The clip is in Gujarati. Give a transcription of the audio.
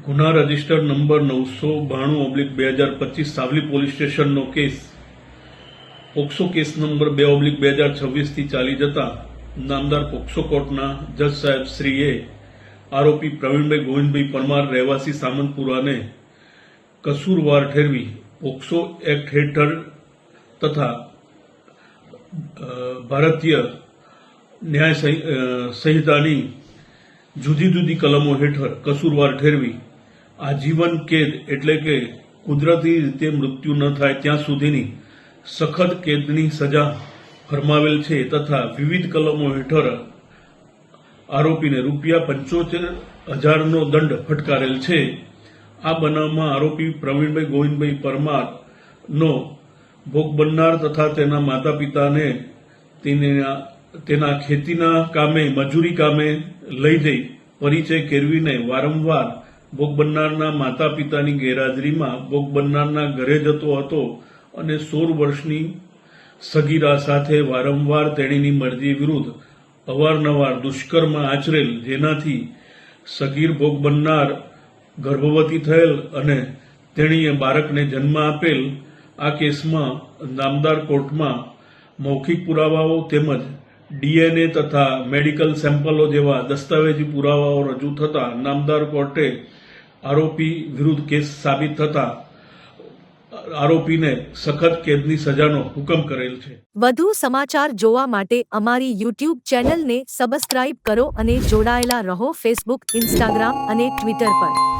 ગુના રજિસ્ટર નંબર 992/2025 સાવલી પોલીસ સ્ટેશનનો કેસ પોક્સો કેસ નંબર 2/2026 થી ચાલી જતા નામદાર પોક્સો કોર્ટના જજ સાહેબ શ્રીએ આરોપી પ્રવીણભાઈ ગોવિંદભાઈ પરમાર રહેવાસી સામંતપુરાને કસૂરવાર ઠેરવી પોક્સો એક્ટ હેઠળ તથા ભારતીય ન્યાય સંહિતાની જુદી જુદી કલમો હેઠળ કસૂરવાર ઠેરવી આજીવન કેદ એટલે કે કુદરતી રીતે મૃત્યુ ન થાય ત્યાં સુધીની સખત કેદની સજા ફરમાવેલ છે તથા વિવિધ કલમો હેઠળ આરોપીને ₹75,000નો દંડ ફટકારેલ છે। આ બનાવમાં આરોપી પ્રવીણભાઈ ગોવિંદભાઈ પરમારનો ભોગ બનનાર તથા તેના માતા પિતાને તેના ખેતીના કામે મજૂરી કામે લઈ જઈ પરિચય કેળવીને વારંવાર ભોગ બનનારના માતા પિતાની ગેરહાજરીમાં ભોગ બનનારના ઘરે જતો હતો અને 16 વર્ષની સગીરા સાથે વારંવાર તેણીની મરજી વિરુદ્ધ અવારનવાર દુષ્કર્મ આચરેલ, જેનાથી સગીર ભોગ બનનાર ગર્ભવતી થયેલ અને તેણીએ બાળકને જન્મ આપેલ। આ કેસમાં નામદાર કોર્ટમાં મૌખિક પુરાવાઓ તેમજ DNA તથા મેડિકલ સેમ્પલો જેવા દસ્તાવેજી પુરાવાઓ રજૂ થતા નામદાર કોર્ટે આરોપી વિરુદ્ધ કેસ સાબિત થતા આરોપીને સખત કેદની સજાનો હુકમ કરેલ છે। વધુ સમાચાર જોવા માટે અમારી YouTube ચેનલને સબસ્ક્રાઇબ કરો અને જોડાયેલા રહો ફેસબુક, ઇન્સ્ટાગ્રામ અને ટ્વિટર પર।